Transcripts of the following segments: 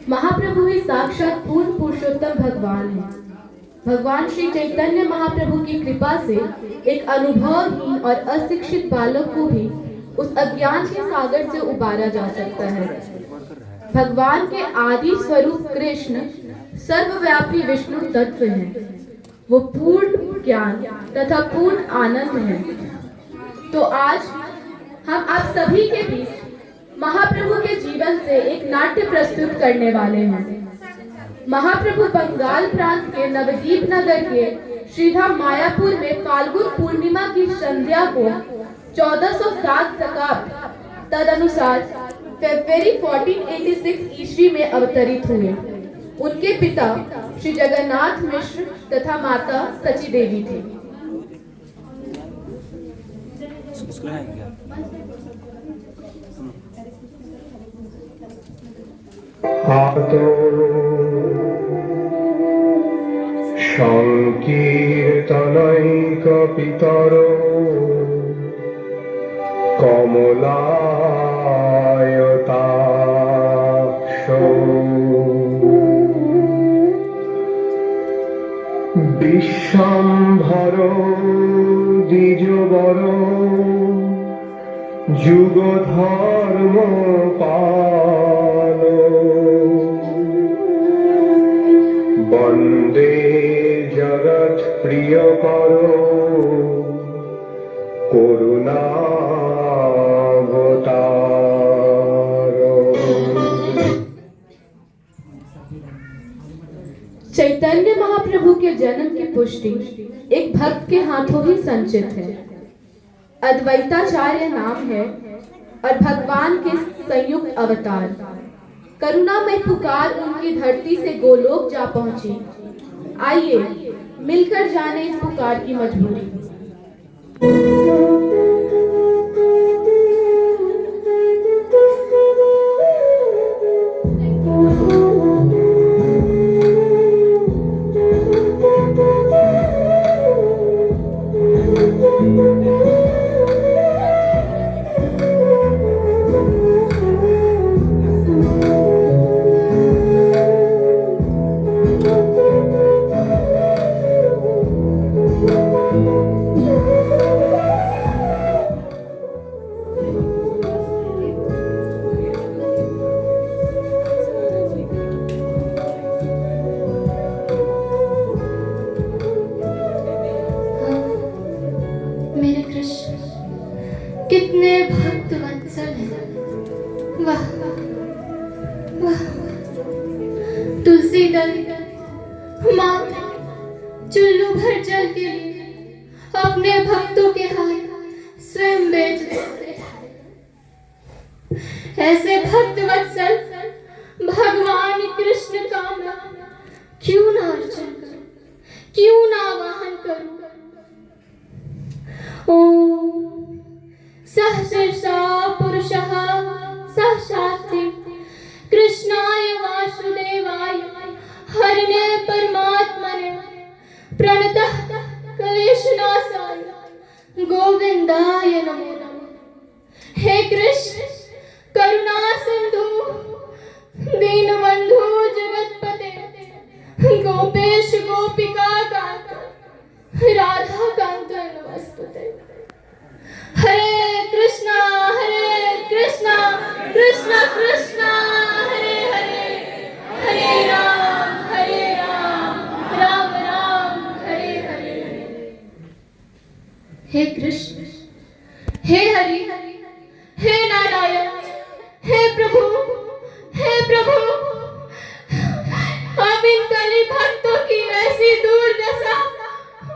महाप्रभु ही साक्षात पूर्ण पुरुषोत्तम भगवान है। भगवान श्री चैतन्य महाप्रभु की कृपा से एक अनुभवहीन और अशिक्षित बालक को भी उस अज्ञान के सागर से उबारा जा सकता है। भगवान के आदि स्वरूप कृष्ण सर्वव्यापी विष्णु तत्व है। वो पूर्ण ज्ञान तथा पूर्ण आनंद है। तो आज हम आप सभी के बीच महाप्रभु के जीवन से एक नाट्य प्रस्तुत करने वाले हैं। महाप्रभु बंगाल प्रांत के नवदीप नगर के श्रीधाम मायापुर में फाल्गुन पूर्णिमा की संध्या को 1407 शकाब्द तदनुसार फरवरी 1486 ईस्वी में अवतरित हुए। उनके पिता श्री जगन्नाथ मिश्र तथा माता सची देवी थी। সংকীর্তনৈক পিতর কমলায়তাক্ষ বিশ্বম্ভর দ্বিজবর যুগধর্ম পাল বন্দে জগৎ প্রিয়কর করুণাবতার। चैतन्य महाप्रभु के जन्म की पुष्टि एक भक्त के हाथों ही संचित है। अद्वैताचार्य नाम है और भगवान के संयुक्त अवतार। करुणा में पुकार उनकी धरती से गोलोक जा पहुंची। आइए मिलकर जाने इस पुकार की मजबूरी। मेरे कृष्ण कितने भक्त वत्सल हैं। वाह वाह, तुलसी दल माता चुल्लू भर जल के लिए अपने भक्तों के हाथ स्वयं बेच देते हैं। ऐसे भक्त वत्सल भगवान कृष्ण का मैं क्यों ना अर्चन करूं, क्यों ना वाहन करूं। सहस्रशा पुरुषः साक्षात् कृष्णाय वासुदेवाय हरिणे परमात्मने प्रणतः क्लेशनाशाय गोविंदाय नमो नमः। हे कृष्ण करुणा सिंधु दीनबंधु जगतपते गोपेश गोपिका कांत राधा कांत नमस्ते। हरे कृष्णा कृष्णा कृष्णा हरे हरे, हरे राम राम राम हरे हरे। हे कृष्ण हे हरि हे नारायण हे प्रभु अब इन कली भक्तों की ऐसी दुर्दशा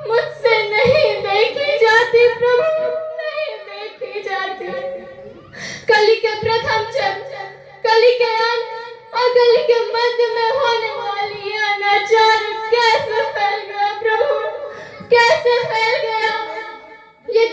मुझसे नहीं देखी जाती प्रभु, नहीं देखी जाती। कली के प्रथम चरण, कली के अंत और कली के मध्य में होने वाली यह अनाचार कैसे फैल गया प्रभु, कैसे फैल गया। ये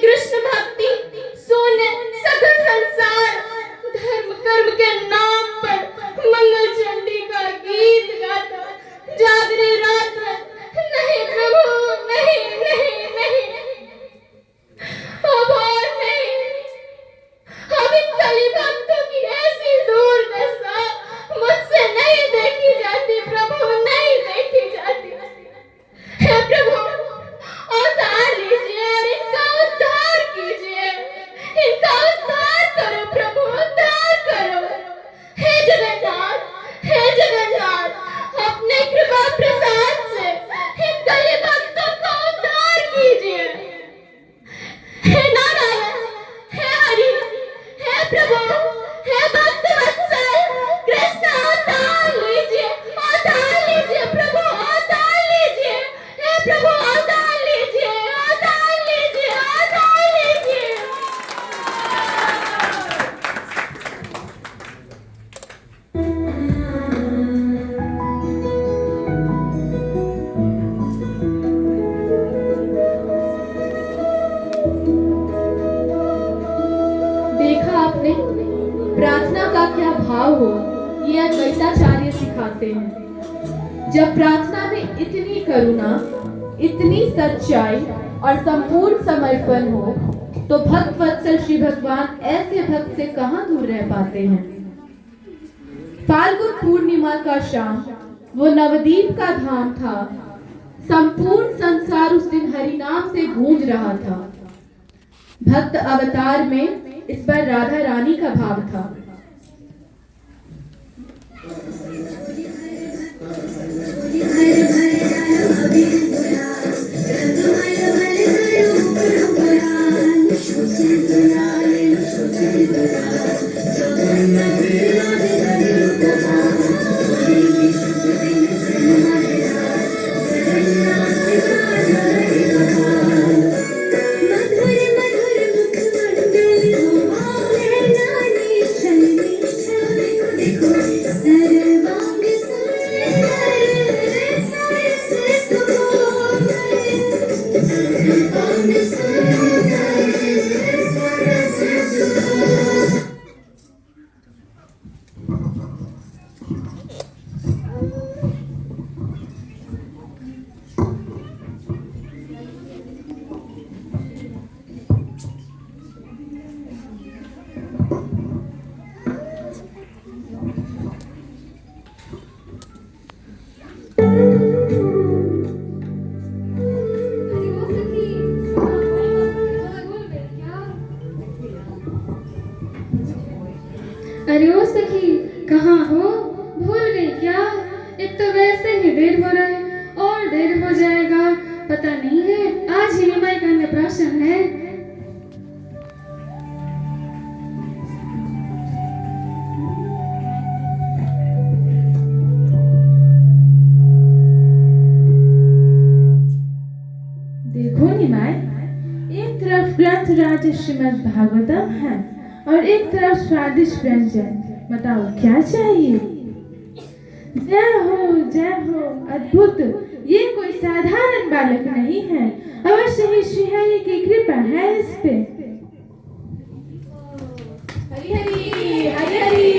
पाते हैं। जब प्रार्थना में इतनी करुणा, इतनी सच्चाई और संपूर्ण समर्पण हो, तो भक्त वत्सल श्री भगवान ऐसे भक्त से कहां दूर रह पाते हैं। फाल्गुन पूर्णिमा का शाम वो नवदीप का धाम था। संपूर्ण संसार उस दिन हरि नाम से गूंज रहा था। भक्त अवतार में इस बार राधा रानी का भाव था। अरे ओ सखी, कहाँ हो? भूल गई क्या? एक तो वैसे ही देर हो रहा है और देर हो जाएगा। पता नहीं है आज ही निमाई का अन्नप्राशन है। देखो निमाई, एक तरफ ग्रंथ राज श्रीमद् भागवतम है और एक तरफ स्वादिष्ट व्यंजन। बताओ क्या चाहिए? जय हो अद्भुत। ये कोई साधारण बालक नहीं है, अवश्य ही श्रीहरि की कृपा है इस पे। हरि हरि हरि हरि।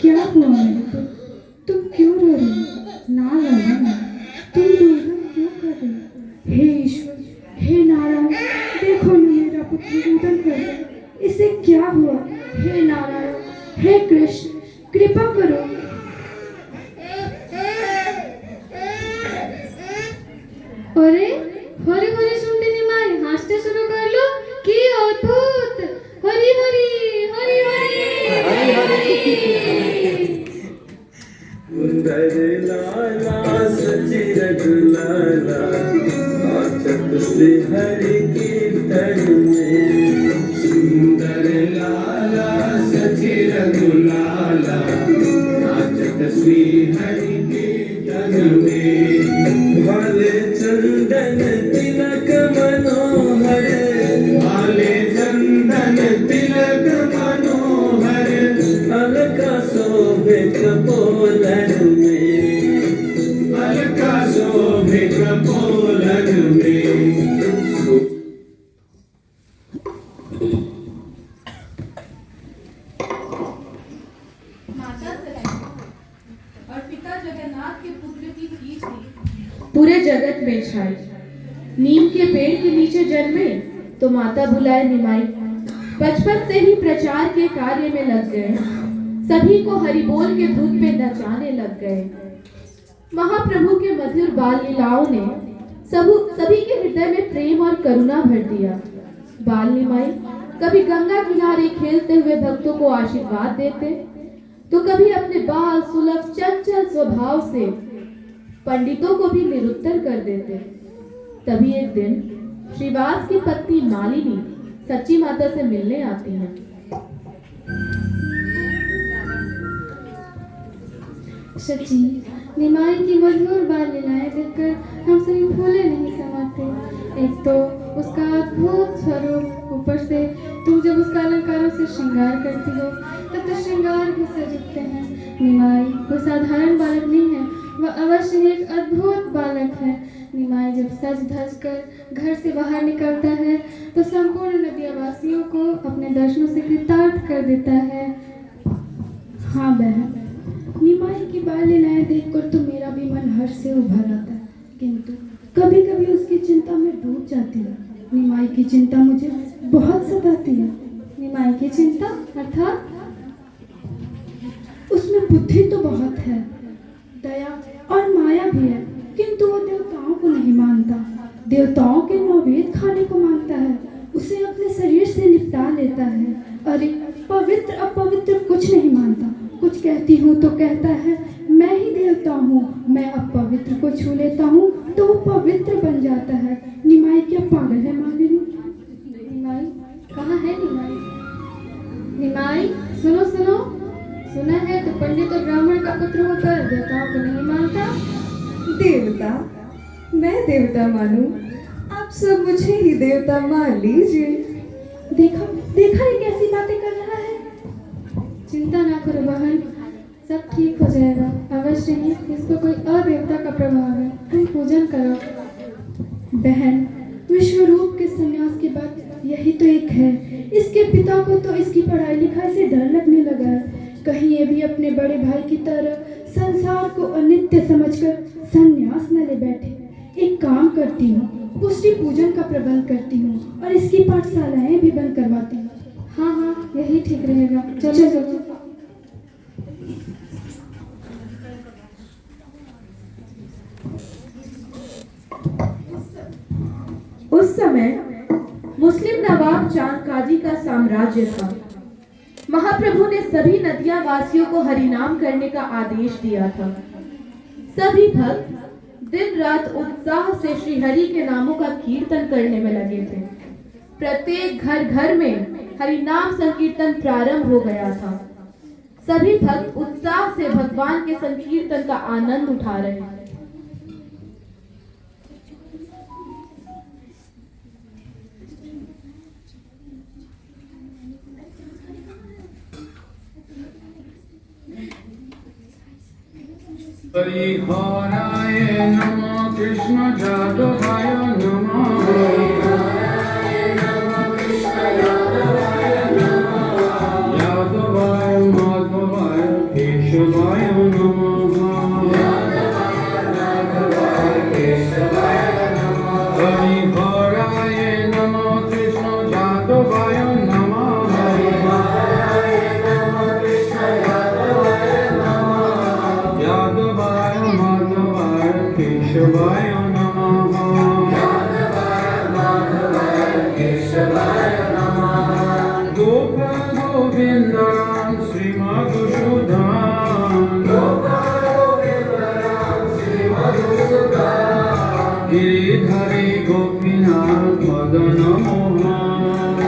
क्या हुआ मेरे को? तुम क्यों रो रही हो? ना रोना, तुम रोना क्यों कर रही हो? हे ईश्वर, हे नारायण, देखो ना मेरा पुत्र रुदन कर रहा है। इसे क्या हुआ? हे नारायण, हे कृष्ण, कृपा करो। अरे हरी हरी सुनते निमाई, हंसते शुरू कर लो। की अद्भुत! हरी हरी हरी हरी। सुंदर लाला सची रघुलाला, नाचत श्री हरि कीर्तन में। सुंदर लाला सची रघुलाला, नाचत श्री हरि कीर्तन में। वाले चंदन तिलक मनोहर, वाले चंदन तिलक मनोहर, अलका शोभे कपोलन में, अलका शोभे कपोलन में। माता सती और पिता जगन्नाथ के पुत्र की कीर्ति पूरे जगत में छाई। नीम के पेड़ के नीचे जन्मे तो माता बुलाए निमाई। बचपन से ही प्रचार के कार्य में लग गए, सभी को हरिबोल के धुन पे नचाने लग गए। महाप्रभु के मधुर बाल लीलाओं ने सभी के हृदय में प्रेम और करुणा भर दिया। बाल निमाई कभी गंगा किनारे खेलते हुए भक्तों को आशीर्वाद देते, तो कभी अपने बाल सुलभ चंचल स्वभाव से पंडितों को भी निरुत्तर कर देते। तभी एक दिन श्रीवास की पत्नी मालिनी सच्ची माता से मिलने आती हैं। सच्ची, निमाई की मधुर बाल लीलाएं देखकर हम सभी भूले नहीं समाते। एक तो उसका अद्भुत स्वरूप, ऊपर से तुम जब उसका अलंकारों से श्रृंगार करती हो तब तो श्रृंगार भी सज उठते हैं। निमाई कोई साधारण बालक नहीं है, वह अवश्य ही एक अद्भुत बालक है। निमाई जब सज धज कर घर से बाहर निकलता है तो संपूर्ण नदियावासियों को अपने दर्शनों से कृतार्थ कर देता है। हाँ बहन, निमाई की बाल लीलाएं देखकर तो मेरा भी मन हर्ष से उभर आता है, किंतु कभी कभी उसकी चिंता में डूब जाती है। निमाई की चिंता मुझे बहुत सताती है। निमाई की चिंता अर्थात उसमें बुद्धि तो बहुत है, दया और माया भी है, किंतु वो देवताओं को नहीं मानता। देवताओं के नौवेद खाने को मानता है, उसे अपने शरीर से लिपटा लेता है। अरे पवित्र अपवित्र कुछ नहीं मानता। कुछ कहती हूँ तो कहता है मैं ही देवता हूँ, मैं अपवित्र को छू लेता हूँ तो वो पवित्र बन जाता है। निमाई क्या पागल है मालिनी? निमाई कहाँ है? निमाई निमाई सुनो सुनो, सुना है तो पंडित और ब्राह्मण का पुत्र होकर देवताओं को नहीं मानता। देवता? मैं देवता मानूं? आप सब मुझे ही देवता मान लीजिए। देखा देखा ये कैसी बातें कर रहा है। चिंता ना करो बहन, सब ठीक हो जाएगा। अवश्य ही इसको कोई अदेवता का प्रभाव है, तुम पूजन करो। बहन, विश्वरूप के संन्यास के बाद यही तो एक है। इसके पिता को तो इसकी पढ़ाई लिखाई से डर लगने लगा है। कहीं ये भी अपने बड़े भाई की तरह संसार को अनित्य समझकर संन्यास न ले बैठे। एक काम करती हूँ, पुष्टि पूजन का प्रबंध करती हूँ और इसकी पाठशालाएं भी बंद करवाती हूँ। हाँ हाँ, यही ठीक रहेगा। चलो चलो। उस समय मुस्लिम नवाब चांद काजी का साम्राज्य था। महाप्रभु ने सभी नदिया वासियों को हरिनाम करने का आदेश दिया था। सभी भक्त दिन रात उत्साह से श्री हरि के नामों का कीर्तन करने में लगे थे। प्रत्येक घर घर में हरिनाम संकीर्तन प्रारंभ हो गया था। सभी भक्त उत्साह से भगवान के संकीर्तन का आनंद उठा रहे थे। हरिहराय नमः कृष्ण जादवाय नमः यादवाय माधवाय केशवाय नमः हरिहराय नमः कृष्ण जादवाय नमः यादवाय माधवाय केशवाय नमः गोपाल गोविंद राम श्रीमधुसूदन गिरिधरी गोपीनाथ मदन मोहन।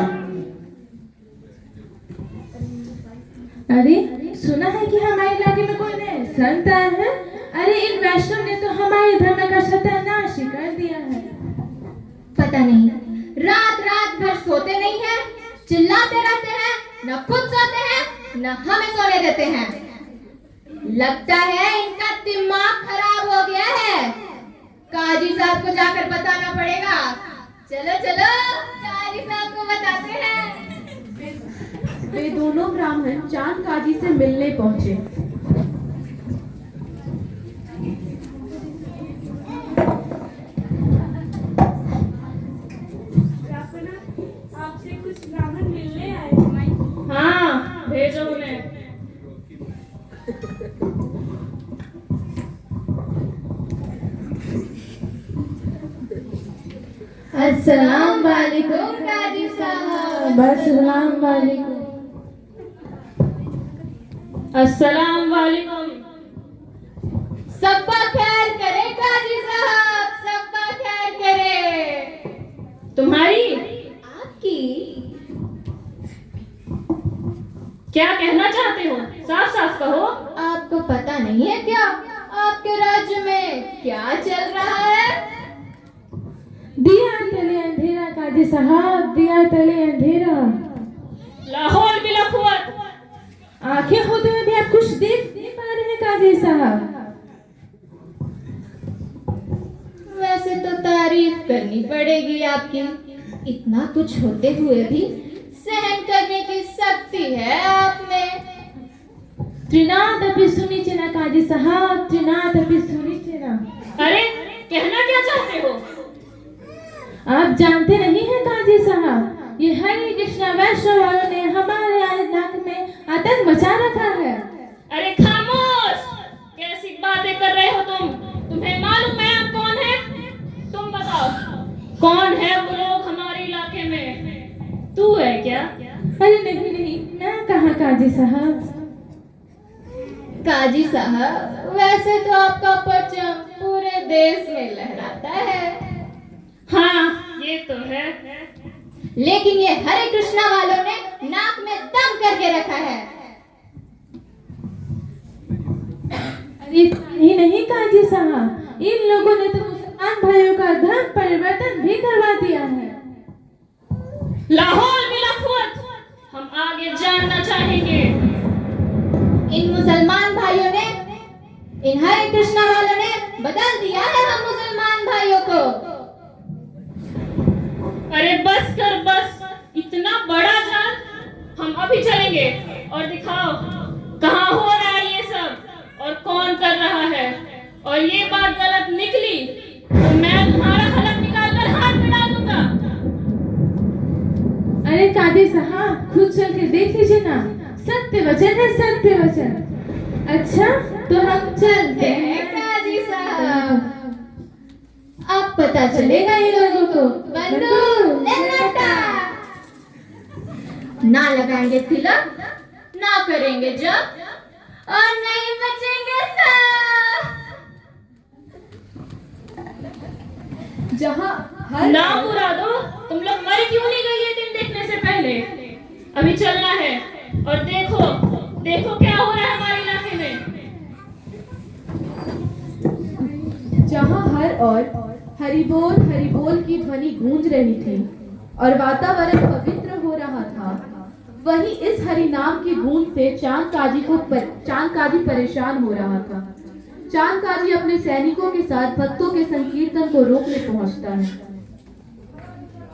अरे सुना है कि हमारे इलाके में कोई नए संत आए हैं। अरे इन वैष्णव ने तो हमारे धर्म का सत्यानाश ही कर दिया है। पता नहीं रात रात भर सोते नहीं हैं, चिल्लाते रहते हैं, न खुद सोते हैं न हमें सोने देते हैं। लगता है इनका दिमाग खराब हो गया है। काजी साहब को जाकर बताना पड़ेगा। चलो चलो काजी साहब को बताते हैं। वे दोनों ब्राह्मण चांद काजी से मिलने पहुंचे। आपसे कुछ ब्राह्मण मिलने आए हैं। हाँ भेजो उन्हें। अस्सलाम वालेकुम काजी साहब। अस्सलाम वालेकुम। अस्सलाम वालेकुम। सबका खैर करे काजी साहब, सबका खैर करे। तुम्हारी आपकी क्या कहना चाहते हो? साफ साफ कहो। आपको पता नहीं है क्या आपके राज्य में क्या चल रहा है? दिया तले अंधेरा काजी साहब, दिया तले अंधेरा। लाहौल की लखवत। आंखें होते हुए भी आप कुछ देख नहीं पा रहे हैं काजी साहब। वैसे तारीफ करनी पड़ेगी आपकी। इतना कुछ होते हुए भी सहन करने की शक्ति है आप में। त्रिनादपि सुनिचेन काजी साहब, त्रिनादपि सुनिचेन। अरे कहना क्या चाहते हो? आप जानते नहीं हैं काजी साहब, ये हरे कृष्णा वैष्णव वालों ने हमारे इलाके में आतंक मचा रखा है। अरे खामोश! कैसी बातें कर रहे हो तुम? तुम्हें मालूम है आप कौन है? तुम बताओ, कौन है वो लोग हमारे इलाके में? तू है क्या? अरे नहीं नहीं, मैं कहाँ काजी साहब। काजी साहब, वैसे तो आपका परचम पूरे देश में लहराता है। हाँ, ये तो है। लेकिन ये हरे कृष्णा वालों ने नाक में दम करके रखा है। अरे नहीं नहीं काजी साहब, इन लोगों ने तो मुसलमान भाइयों का धर्म परिवर्तन भी करवा दिया है। लाहौल मिलाखुत, हम आगे जानना चाहेंगे। इन मुसलमान भाइयों ने, इन हरे कृष्णा वालों ने बदल दिया है हम मुसलमान भाइयों को। अरे बस कर बस, इतना बड़ा जाल। हम अभी चलेंगे और दिखाओ कहाँ हो रहा है ये सब और कौन कर रहा है। और ये बात गलत निकली तो मैं तुम्हारा हलक निकाल कर हाथ में डाल दूंगा। अरे काजी साहब, खुद चल के देख लीजिए ना, सत्य वचन है, सत्य वचन। अच्छा तो हम चलते हैं काजी साहब, अब पता चलेगा इन लोगों को। बंदूक लटा, ना लगाएंगे तिलक, ना करेंगे जब, और नहीं बचेंगे सब। जहाँ हर ना बुरा दो, तुम लोग मर क्यों नहीं गए ये दिन देखने से पहले? अभी चलना है और देखो देखो क्या हो रहा है हमारे इलाके में। जहाँ हर और हरिबोल की ध्वनि गूंज रही थी और वातावरण पवित्र हो रहा था, वहीं इस हरि नाम की गूंज से चांद काजी परेशान हो रहा था। चांद काजी अपने सैनिकों के साथ भक्तों के संकीर्तन को रोकने पहुंचता है।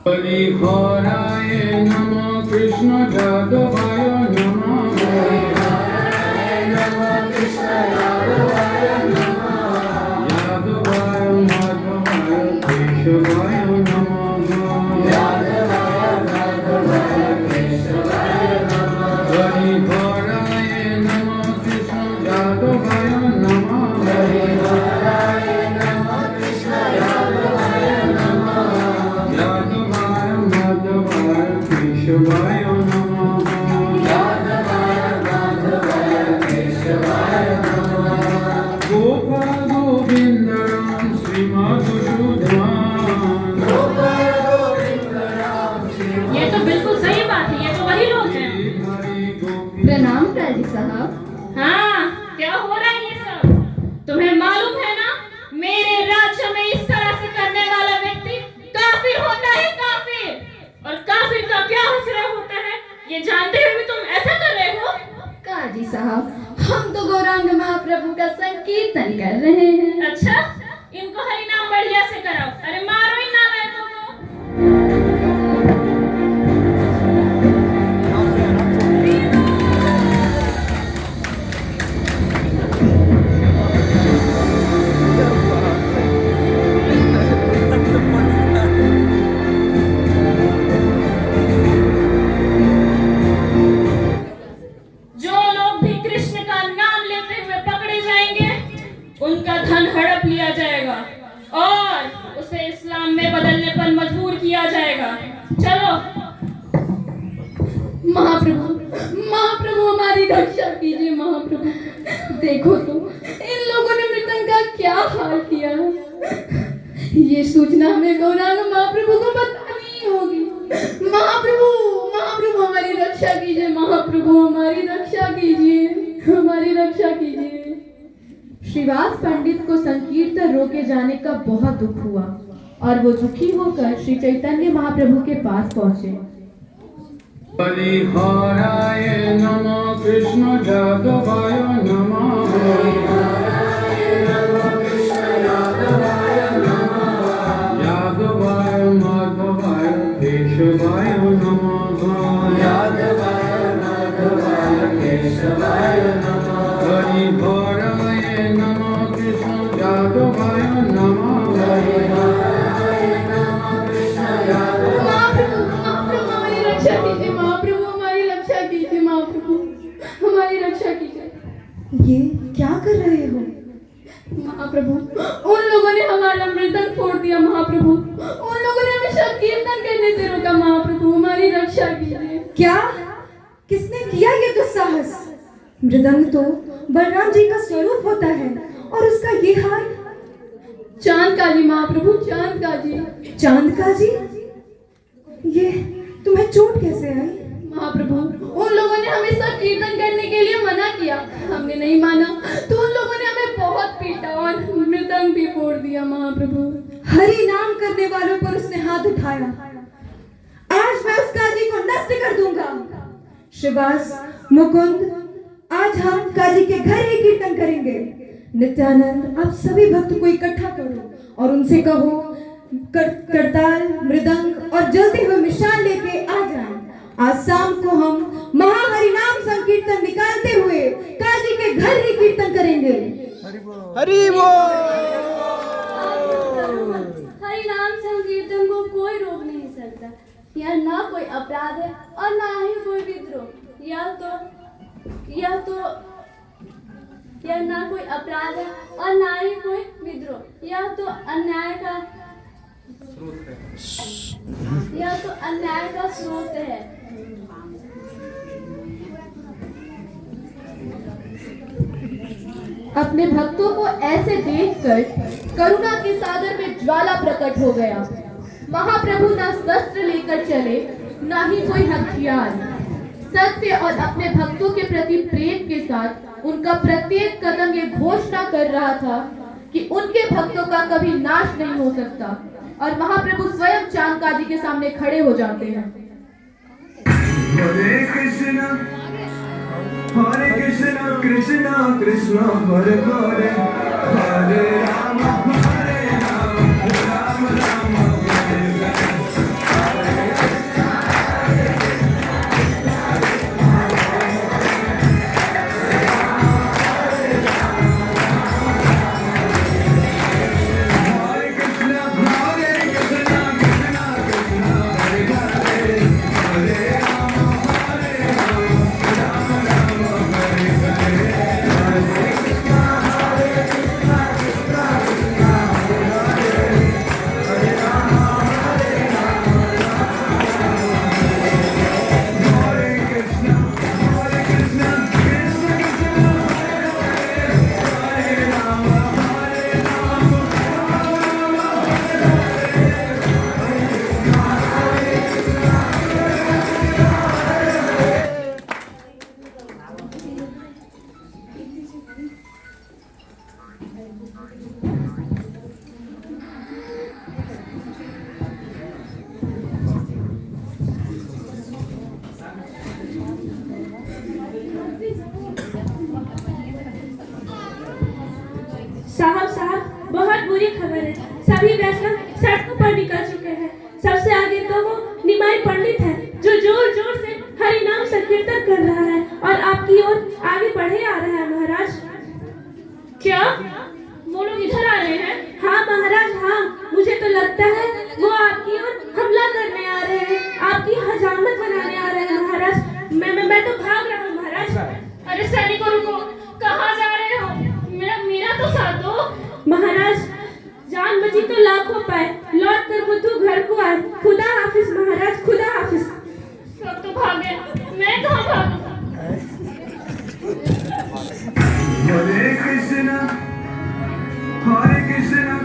हरिहराय नमः, कृष्ण जादवाय नमः। यादवाय माधवाय केशवाय नमः। हरिहराय नमः, कृष्ण जादवाय नमः। यादवाय माधवाय केशवाय नमः। गोपाल गोविंद राम श्री मधुसूदन। ये तो बिल्कुल सही बात है, ये तो वही लोग हैं। प्रणाम काजी साहब। हाँ, क्या हो रहा है ये सब? तुम्हें मालूम है ना, मेरे राज्य में इस तरह से करने वाला व्यक्ति काफिर होता है, काफिर। और काफिर का क्या हश्र होता है, ये जानते हुए भी तुम ऐसा कर रहे हो? काजी साहब, हम तो गौरांग महाप्रभु का संकीर्तन कर रहे हैं। अच्छा, इनको हरि नाम बढ़िया से कराओ। अरे मारो इन नालायकों को। जो लोग भी कृष्ण का नाम लेते हुए पकड़े जाएंगे, उनका धन हड़प लिया जाएगा और उसे इस्लाम में बदलने पर मजबूर किया जाएगा। चलो। महाप्रभु, महाप्रभु हमारी रक्षा कीजिए। महाप्रभु, देखो तो इन लोगों ने मृतंग का क्या हाल किया। ये सूचना हमें गौरांग महाप्रभु को बतानी होगी। महाप्रभु, महाप्रभु हमारी रक्षा कीजिए। महाप्रभु हमारी रक्षा कीजिए, हमारी रक्षा कीजिए। श्रीवास पंडित को संकीर्तन रोके जाने का बहुत दुख हुआ और वो दुखी होकर श्री चैतन्य महाप्रभु के पास पहुंचे। हरिहराय नमः, कृष्ण जादवाय नमः। यादवाय मृदंग तो बलराम जी का स्वरूप होता है और उसका ये हाल। चांद का जी महाप्रभु, चांद का जी। चांद का जी, ये तुम्हें चोट कैसे आई? महाप्रभु, उन लोगों ने हमें सब कीर्तन करने के लिए मना किया, हमने नहीं माना तो उन लोगों ने हमें बहुत पीटा और मृदंग भी फोड़ दिया महाप्रभु। हरि नाम करने वालों पर उसने हाथ उठाया। आज मैं उस काजी को नष्ट कर दूंगा। श्रीवास, मुकुंद, आज हम काजी के घर ही कीर्तन करेंगे। नित्यानंद, आप सभी भक्त को इकट्ठा करो और उनसे कहो करताल, मृदंग और जलते हुए मिशाल लेके आ जाएं। आज शाम को हम महाहरिनाम संकीर्तन निकालते हुए काजी के घर ही कीर्तन करेंगे। हरि बोल। हरि नाम संकीर्तन को कोई रोक नहीं सकता। यह ना कोई अपराध है और ना ही कोई विद्रोह। यह ना कोई अपराध है और ना ही कोई विद्रोह। यह तो अन्याय का स्रोत है। अपने भक्तों को ऐसे देखकर करुणा के सागर में ज्वाला प्रकट हो गया। महाप्रभु न शस्त्र लेकर चले, न ही कोई हथियार। सत्य और अपने भक्तों के प्रति प्रेम के साथ उनका प्रत्येक कदम ये घोषणा कर रहा था कि उनके भक्तों का कभी नाश नहीं हो सकता। और महाप्रभु स्वयं चांदकाजी के सामने खड़े हो जाते हैं। हरे कृष्णा कृष्णा कृष्णा हरे हरे, हरे राम राम राम हरे हरे। साहब, बहुत बुरी खबर है। सभी वैष्णव सड़कों पर निकल चुके हैं। सबसे आगे तो वो निमाई पंडित है जो जोर जोर से हरि नाम संकीर्तन कर रहा है और आपकी ओर आगे बढ़े आ रहा है महाराज। क्या वो लोग इधर आ रहे हैं? हाँ महाराज, हाँ, मुझे तो लगता है वो आपकी ओर हमला करने आ रहे हैं, आपकी हजामत बनाने आ रहे हैं महाराज। मैं तो भाग रहा हूँ महाराज। अरे सैनिकों, रुको, कहाँ जा रहे हो? मेरा तो साथ दो महाराज। जान बची तो लाखों पाए, लौट कर बुद्धू घर को आए। खुदा हाफिज महाराज, खुदा हाफिज। सब तो भागे, मैं कहाँ भागूं? हरे कृष्णा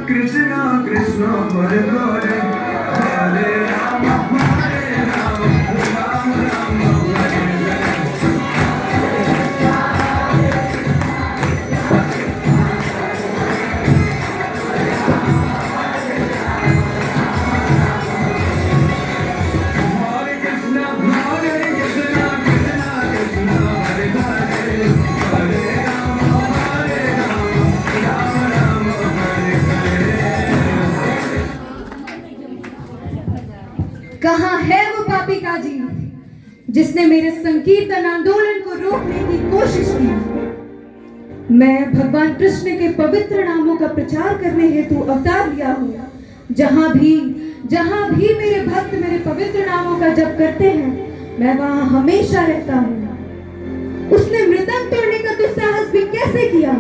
कृष्णा कृष्णा हरे हरे, हरे राम राम राम हरे हरे। कहाँ है वो पापी काजी जिसने मेरे संकीर्तन आंदोलन को रोकने की कोशिश की? मैं भगवान कृष्ण के पवित्र नामों का प्रचार करने हेतु अवतार लिया हूँ। जहाँ भी मेरे भक्त मेरे पवित्र नामों का जप करते हैं, मैं वहाँ हमेशा रहता हूँ। उसने मृदंग तोड़ने का दुस्साहस भी कैसे किया?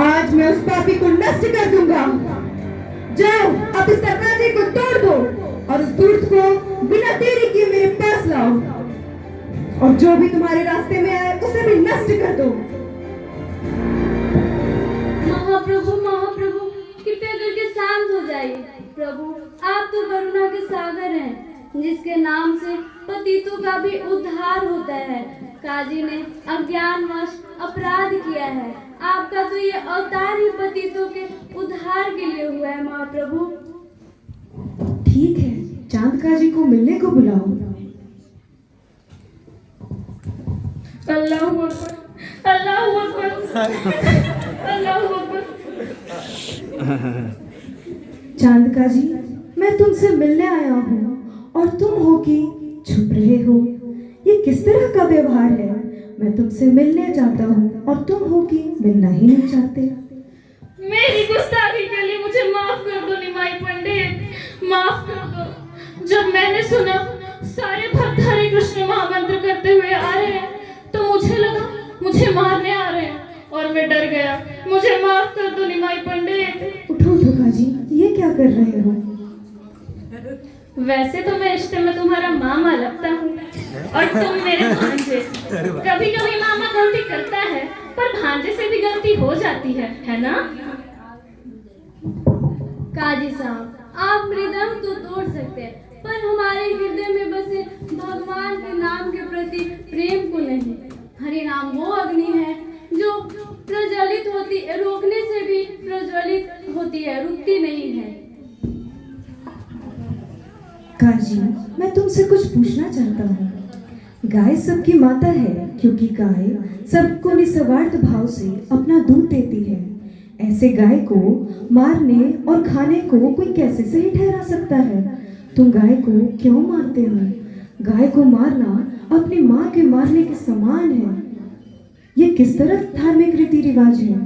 आज मैं उस पापी को नष्ट कर दूंगा। जाओ, अब इस दरवाजे को तोड़ दो और उस दूत को बिना देरी किए मेरे पास लाओ और जो भी तुम्हारे रास्ते में आए उसे भी नष्ट कर दो। महाप्रभु महाप्रभु कृपया करके शांत हो जाइए। प्रभु आप तो करुणा के सागर हैं, जिसके नाम से पतितों का भी उद्धार होता है। काजी ने अज्ञानवश अपराध किया है, आपका तो ये अवतार ही पतितों के उद्धार के लिए हुआ है महाप्रभु। ठीक है, चांद काजी को मिलने को बुलाओ। अल्लाह अकबर, अल्लाह अकबर, अल्लाह अकबर। चांद काजी, मैं तुमसे मिलने आया हूँ और तुम हो कि छुप रहे हो। ये किस तरह का व्यवहार है? मैं तुमसे मिलने चाहता हूँ और तुम हो कि मिलना ही नहीं चाहते। मेरी गुस्ताखी के लिए मुझे माफ कर दो निमाई पंडित, माफ कर दो। जब मैंने सुना सारे भक्त हरे कृष्ण महामंत्र करते हुए आ रहे हैं तो मुझे लगा मुझे मारने आ रहे हैं और मैं डर गया। मुझे माफ कर दो निमाई पंडित। उठो उठो काजी, ये क्या कर रहे हो? वैसे तो मैं रिश्ते में तुम्हारा मामा लगता हूँ और तुम मेरे भांजे। कभी कभी मामा गलती करता है पर भांजे से भी गलती हो जाती है ना? काजी साहब, आप मृदंग तो तोड़ सकते हैं पर हमारे हृदय में बसे भगवान के नाम के प्रति प्रेम को नहीं। हरि नाम वो अग्नि है जो प्रज्वलित होती, रोकने से भी प्रज्वलित होती है, रुकती नहीं है। काजी, मैं तुमसे कुछ पूछना चाहता हूँ। गाय सबकी माता है क्योंकि गाय सबको निस्वार्थ भाव से अपना दूध देती है। ऐसे गाय को मारने और खाने को कोई कैसे सही ठहरा सकता है? तुम गाय को क्यों मारते हो? गाय को मारना अपनी माँ के मारने के समान है। ये किस तरह धार्मिक रीति रिवाज है?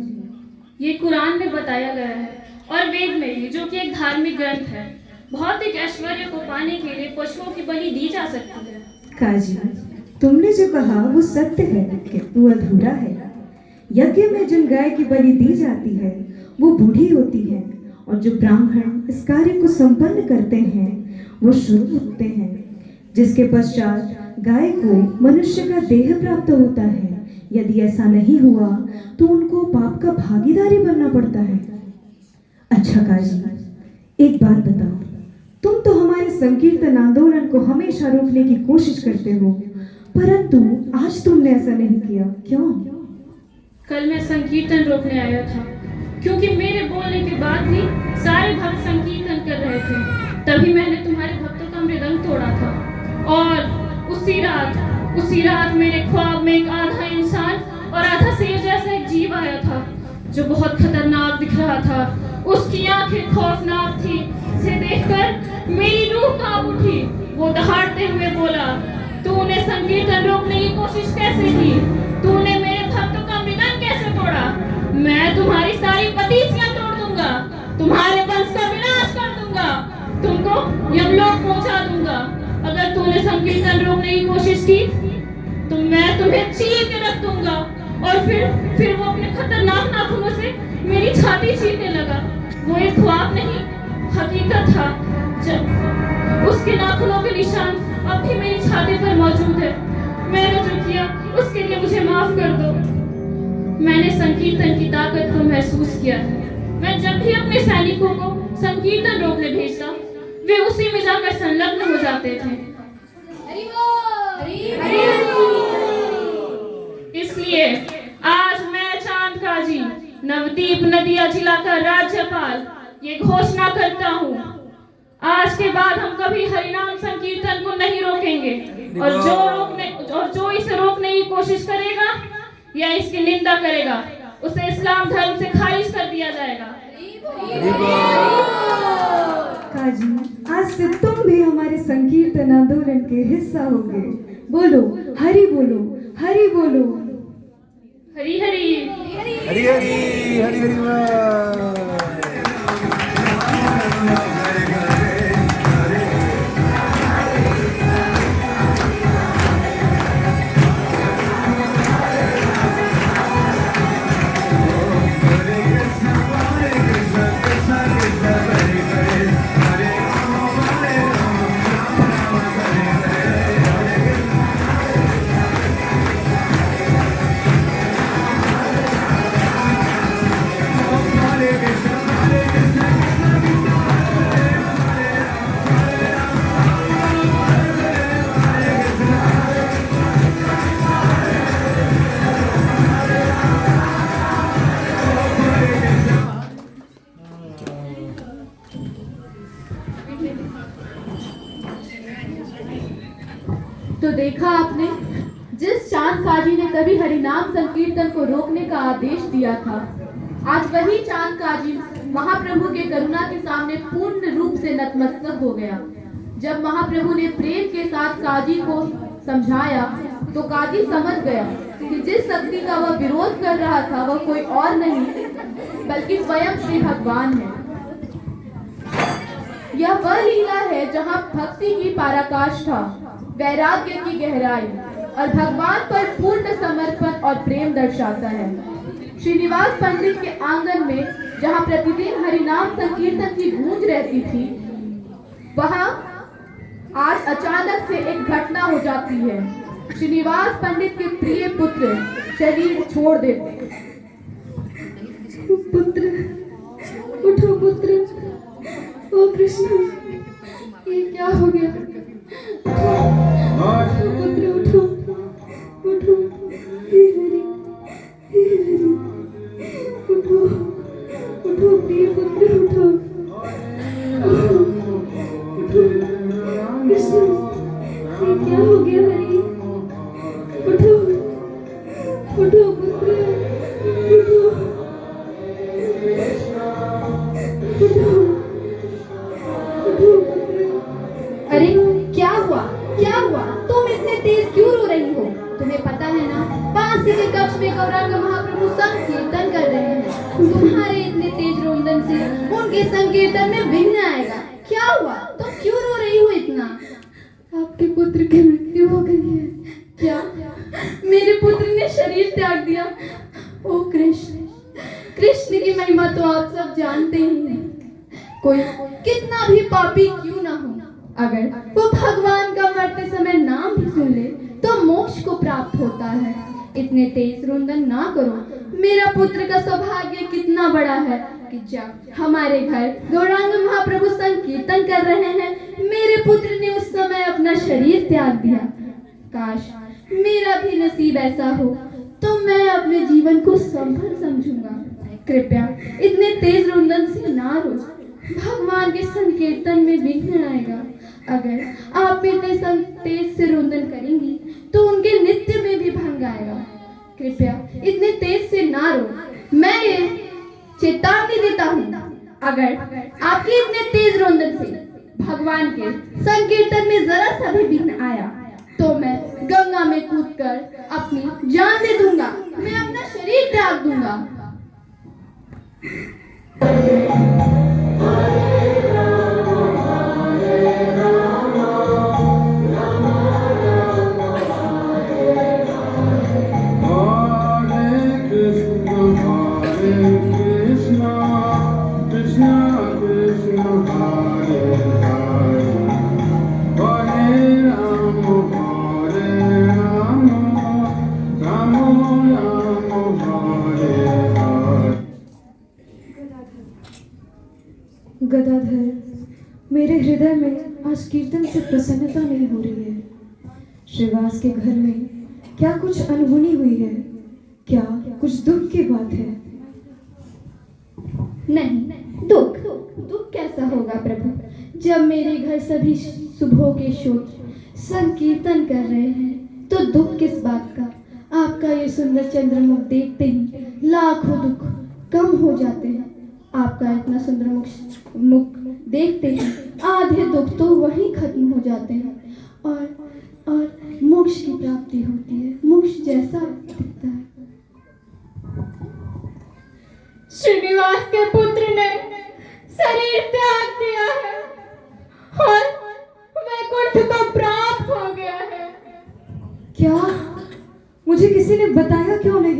ये कुरान में बताया गया है और वेद में भी, जो कि एक धार्मिक ग्रंथ है। भौतिक ऐश्वर्य को पाने के लिए पशुओं की बलि दी जा सकती है। काजी, तुमने जो कहा वो सत्य है किंतु अधूरा है। यज्ञ में जिन गाय की बलि दी जाती है वो बूढ़ी होती है और जो ब्राह्मण इस कार्य को संपन्न करते हैं वो शुभ होते हैं, जिसके पश्चात गाय को मनुष्य का देह प्राप्त होता है। यदि ऐसा नहीं हुआ तो उनको पाप का भागीदारी बनना पड़ता है। अच्छा काजी, एक बात बताओ, तुम तो हमारे संकीर्तन आंदोलन को हमेशा रोकने की कोशिश करते हो, परंतु आज तुमने ऐसा नहीं किया, क्यों? कल मैं संकीर्तन रोकने आया था क्योंकि मेरे बोलने के बाद भी सारे भक्त संकीर्तन कर रहे थे। तभी मैंने तुम्हारे भक्तों का मृदंग तोड़ा था और उसी रात मेरे ख्वाब में एक आधा इंसान और आधा शेर जैसा एक जीव आया था जो बहुत खतरनाक दिख रहा था। उसकी आंखें खौफनाक थी। उसे देखकर मेरी रूह कांप उठी। वो दहाड़ते हुए बोला, तूने संकीर्तन रोकने की कोशिश कैसे की? तूने मेरे भक्तों का मृदंग कैसे तोड़ा? मैं तुम्हारी सारी पतीसियां तोड़ दूंगा, तुम्हारे वंश का विनाश कर दूंगा, तुमको यमलोक पहुंचा दूंगा। अगर तूने संकीर्तन रोकने की कोशिश की तो मैं तुम्हें चीर के रख दूंगा। और फिर वो अपने खतरनाक नाखूनों से मेरी छाती चीरने लगा। वो एक ख्वाब नहीं, हकीकत था। जब उसके नाखूनों के निशान अब भी मेरी छाती पर मौजूद है। मैंने जो किया उसके लिए मुझे माफ कर दो। मैंने संकीर्तन की ताकत को महसूस किया है। मैं जब भी अपने सैनिकों को संकीर्तन रोकने भेजता, वे उसी में जाकर संलग्न हो जाते थे। इसलिए आज मैं चांद काजी, नवदीप नदिया जिला का राज्यपाल, ये घोषणा करता हूँ, आज के बाद हम कभी हरिनाम संकीर्तन को नहीं रोकेंगे और जो इसे रोकने की कोशिश करेगा या इसकी निंदा करेगा उसे इस्लाम धर्म से खारिज कर दिया जाएगा। काजी, आज से तुम भी हमारे संकीर्तन आंदोलन के हिस्सा होगे। बोलो हरि, बोलो हरि, बोलो हरि हरि हरि हरि हरि हरि। तो देखा आपने, जिस चांद काजी ने कभी हरिनाम संकीर्तन को रोकने का आदेश दिया था, आज वही चांद काजी महाप्रभु के करुणा के सामने पूर्ण रूप से नतमस्तक हो गया। जब महाप्रभु ने प्रेम के साथ काजी को समझाया तो काजी समझ गया कि जिस शक्ति का वह विरोध कर रहा था वह कोई और नहीं बल्कि स्वयं श्री भगवान है। यह वह लीला है जहाँ भक्ति की पराकाष्ठा, वैराग्य की गहराई और भगवान पर पूर्ण समर्पण और प्रेम दर्शाता है। श्रीनिवास पंडित के आंगन में जहाँ प्रतिदिन हरिनाम संकीर्तन की गूंज रहती थी, वहाँ आज अचानक से एक घटना हो जाती है। श्रीनिवास पंडित के प्रिय पुत्र शरीर छोड़ देते हैं। पुत्र, उठो पुत्र, ओ कृष्ण, ये क्या हो गया? पुत्र उठो, उठो, हे हरि, हे हरि, उठो, उठो प्रिय पुत्र, उठो, उठो, कृष्ण, ये क्या हो गया हरि? उठो, उठो पुत्र, उठो, उठो, उठो पुत्र। अरे क्या हुआ, क्या हुआ? तुम इतने तेज क्यों रो रही हो? तुम्हें पता है ना, बांसी के कक्ष में गौरांग महाप्रभु संकीर्तन कर रहे हैं। तुम्हारे इतने तेज रोदन से उनके संकीर्तन में विघ्न आएगा। क्या हुआ? तुम क्यों रो रही हो इतना? आपके पुत्र की मृत्यु हो गई है। क्या? मेरे पुत्र ने शरीर त्याग दिया? ओ कृष्ण, कृष्ण की महिमा तो आप सब जानते ही हैं। कोई कितना भी पापी क्यों ना हो, अगर वो भगवान का मरते समय नाम भी सुन ले तो मोक्ष को प्राप्त होता है। इतने तेज रुंदन ना करो। मेरा पुत्र का सौभाग्य कितना बड़ा है कि जब हमारे घर गौरांग महाप्रभु संकीर्तन कर रहे हैं, मेरे पुत्र ने उस समय अपना शरीर त्याग दिया। काश मेरा भी नसीब ऐसा हो तो मैं अपने जीवन को संभल समझूंगा। कृपया इतने तेज रुंदन से ना रो। भगवान के संकीर्तन में विघ्न आएगा। अगर आप इतने तेज से रुंदन करेंगी तो उनके नित्य में भी भंग आएगा। कृपया इतने तेज से ना रो। मैं ये चेतावनी देता हूँ, अगर आपके इतने तेज रुंदन से भगवान के संकीर्तन में जरा सा भी विघ्न आया तो मैं गंगा में कूदकर अपनी जान दे दूंगा। मैं अपना शरीर त्याग दूंगा। गदाधर, मेरे हृदय में आज कीर्तन से प्रसन्नता नहीं हो रही है। श्रीवास के घर में क्या कुछ अनहोनी हुई है? क्या कुछ दुख की बात है? नहीं, दुख कैसा होगा प्रभु, जब मेरे घर सभी सुबह के शोक संकीर्तन कर रहे हैं तो दुख किस बात का? आपका ये सुंदर चंद्रमुख देखते ही लाखों दुख कम हो जाते हैं। आपका इतना सुंदर मुख देखते ही आधे दुख तो वहीं खत्म हो जाते हैं और मोक्ष की प्राप्ति होती है। मोक्ष जैसा दिखता है। श्रीनिवास के पुत्र ने शरीर त्याग दिया है और वैकुंठ को प्राप्त हो गया है। क्या? मुझे किसी ने बताया क्यों नहीं?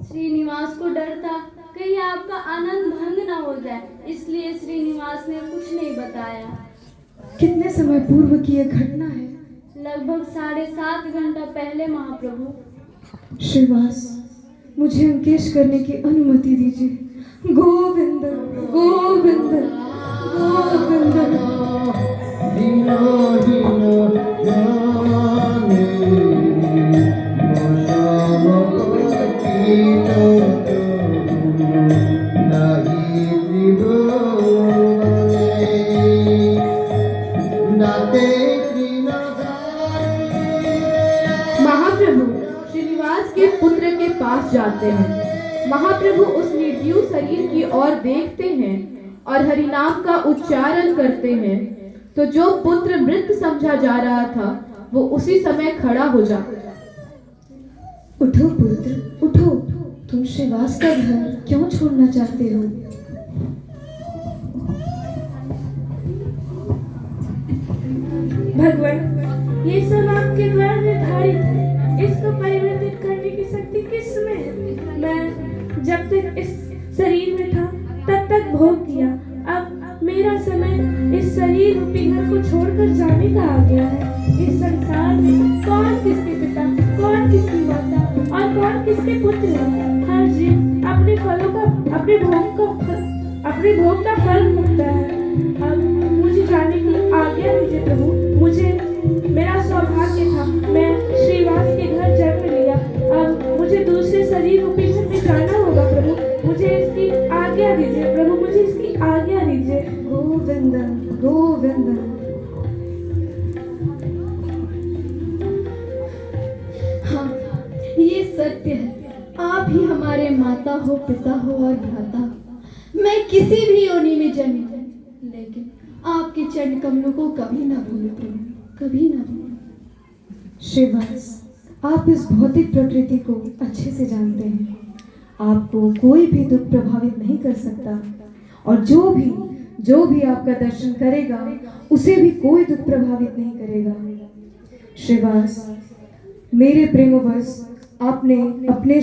श्रीनिवास को डर था कहीं आपका आनंद भंग ना हो जाए, इसलिए श्रीनिवास ने कुछ नहीं बताया। कितने समय पूर्व की यह घटना है? लगभग 7.5 घंटा पहले महाप्रभु। श्रीवास, मुझे अंकेश करने की अनुमति दीजिए। गोविंद गोविंद गोविंद। पास जाते हैं। महाप्रभु उस निर्जीव शरीर की ओर देखते हैं और हरिनाम का उच्चारण करते हैं, तो जो पुत्र मृत समझा जा रहा था वो उसी समय खड़ा हो जाता है। उठो पुत्र, उठो। तुम श्रीवास का घर क्यों छोड़ना चाहते हो? भगवान, ये सब आपके द्वारा निर्धारित है। इसको परिवर्तित करने की शक्ति किस में है? मैं जब तक इस शरीर में था तब तक भोग किया। अब मेरा समय इस शरीर रूपी घर को छोड़कर जाने का आ गया है। इस संसार में कौन किसके पिता, कौन किसकी माता और कौन किसके पुत्र है। हर जीव अपने फलों का, अपने भोग का फल भोगता है। अब मुझे जाने की आज्ञा दीजिए प्रभु। मुझे, मेरा सौभाग्य था, मैं श्रीवास के घर जन्म लिया। अब मुझे दूसरे शरीर रूपी घर में जाना होगा प्रभु। मुझे इसकी आज्ञा दीजिए प्रभु, मुझे इसकी आज्ञा दीजिए। गोविंद गोविंद। हाँ, ये सत्य है। आप ही हमारे माता हो, पिता हो और भ्राता हो। मैं किसी भी योनि में जन्मी, लेकिन आपके चरण कमलों को कभी ना भूलूं प्रभु, कभी ना भूलूं। श्रीवास, आप इस भौतिक प्रकृति को अच्छे से जानते हैं। आपको कोई भी दुख प्रभावित नहीं कर सकता, और जो भी आपका दर्शन करेगा उसे भी कोई दुख प्रभावित नहीं करेगा। श्रीवास, मेरे प्रेमवश आपने अपने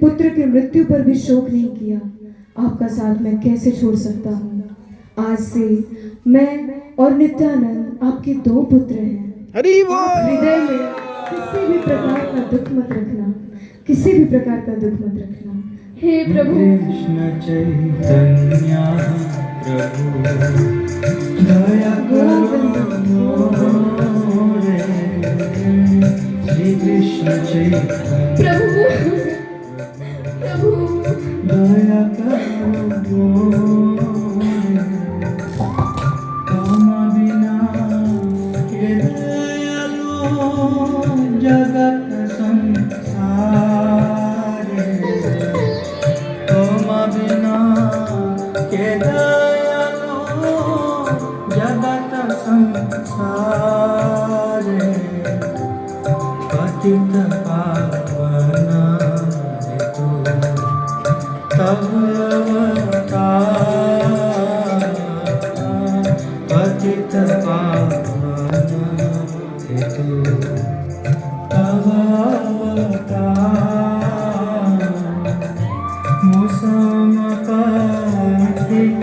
पुत्र की मृत्यु पर भी शोक नहीं किया। आपका साथ मैं कैसे छोड़ सकता हूँ? आज से मैं और नित्यानंद आपके 2 पुत्र हैं। हृदय में किसी भी प्रकार का दुख मत रखना, किसी भी प्रकार का दुख मत रखना। हे प्रभु, कृष्ण चैतन्य प्रभु दया करो मोरे। श्री कृष्ण चैतन्य प्रभु, प्रभु, दया करो मोरे। तुम बिना के दयालु जगत संसार। तुम बिना के दयालु जगत संसार। पतित पावन हेतु तब अवतार। पतित पावन हेतु तब अवतार। मुसम पथित